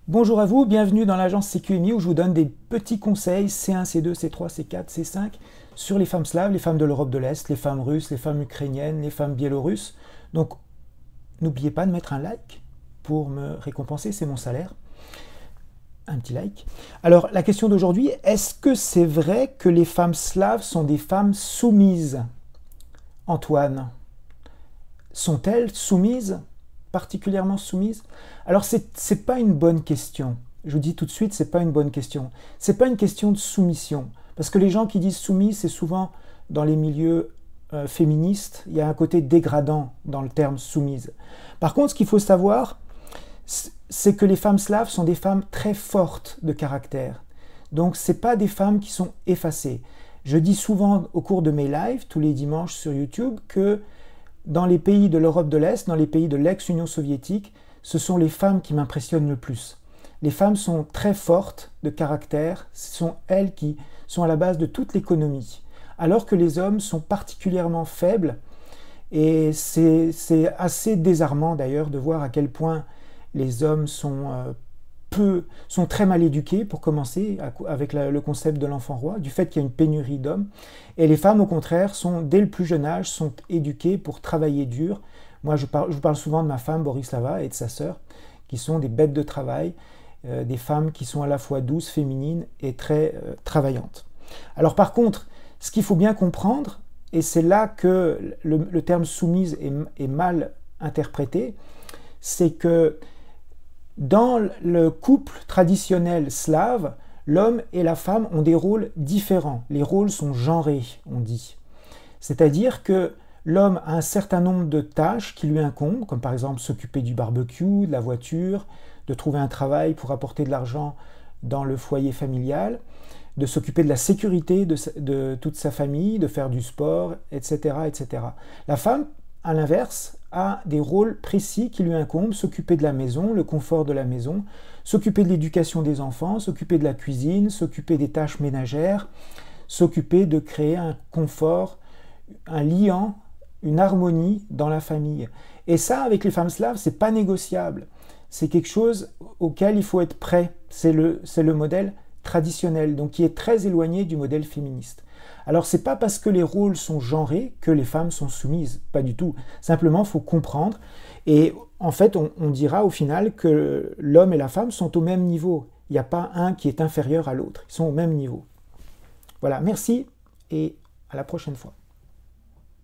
Bonjour à vous, bienvenue dans l'agence CQMI où je vous donne des petits conseils C1, C2, C3, C4, C5 sur les femmes slaves, les femmes de l'Europe de l'Est, les femmes russes, les femmes ukrainiennes, les femmes biélorusses. Donc n'oubliez pas de mettre un like pour me récompenser, c'est mon salaire. Un petit like. Alors la question d'aujourd'hui, est-ce que c'est vrai que les femmes slaves sont des femmes soumises? Antoine, sont-elles soumises? Particulièrement soumises? Alors c'est pas une bonne question. Je vous dis tout de suite, c'est pas une bonne question. C'est pas une question de soumission. Parce que les gens qui disent soumis, c'est souvent dans les milieux féministes, il y a un côté dégradant dans le terme soumise. Par contre, ce qu'il faut savoir, c'est que les femmes slaves sont des femmes très fortes de caractère. Donc c'est pas des femmes qui sont effacées. Je dis souvent au cours de mes lives, tous les dimanches sur YouTube, que dans les pays de l'Europe de l'Est, dans les pays de l'ex-Union soviétique, ce sont les femmes qui m'impressionnent le plus. Les femmes sont très fortes de caractère, ce sont elles qui sont à la base de toute l'économie, alors que les hommes sont particulièrement faibles, et c'est assez désarmant d'ailleurs de voir à quel point les hommes sont très mal éduqués, pour commencer, avec le concept de l'enfant roi, du fait qu'il y a une pénurie d'hommes. Et les femmes, au contraire, dès le plus jeune âge, sont éduquées pour travailler dur. Moi, je vous parle souvent de ma femme, Borislava, et de sa sœur, qui sont des bêtes de travail, des femmes qui sont à la fois douces, féminines et très travaillantes. Alors par contre, ce qu'il faut bien comprendre, et c'est là que le terme soumise est mal interprété, c'est que dans le couple traditionnel slave, l'homme et la femme ont des rôles différents. Les rôles sont genrés, on dit. C'est-à-dire que l'homme a un certain nombre de tâches qui lui incombent, comme par exemple s'occuper du barbecue, de la voiture, de trouver un travail pour apporter de l'argent dans le foyer familial, de s'occuper de la sécurité de toute sa famille, de faire du sport, etc., etc. La femme, à l'inverse, a des rôles précis qui lui incombent: s'occuper de la maison, le confort de la maison, s'occuper de l'éducation des enfants, s'occuper de la cuisine, s'occuper des tâches ménagères, s'occuper de créer un confort, un liant, une harmonie dans la famille. Et ça, avec les femmes slaves, c'est pas négociable. C'est quelque chose auquel il faut être prêt. C'est le modèle traditionnel, donc qui est très éloigné du modèle féministe. Alors c'est pas parce que les rôles sont genrés que les femmes sont soumises, pas du tout. Simplement, il faut comprendre. Et en fait, on dira au final que l'homme et la femme sont au même niveau. Il n'y a pas un qui est inférieur à l'autre. Ils sont au même niveau. Voilà, merci et à la prochaine fois.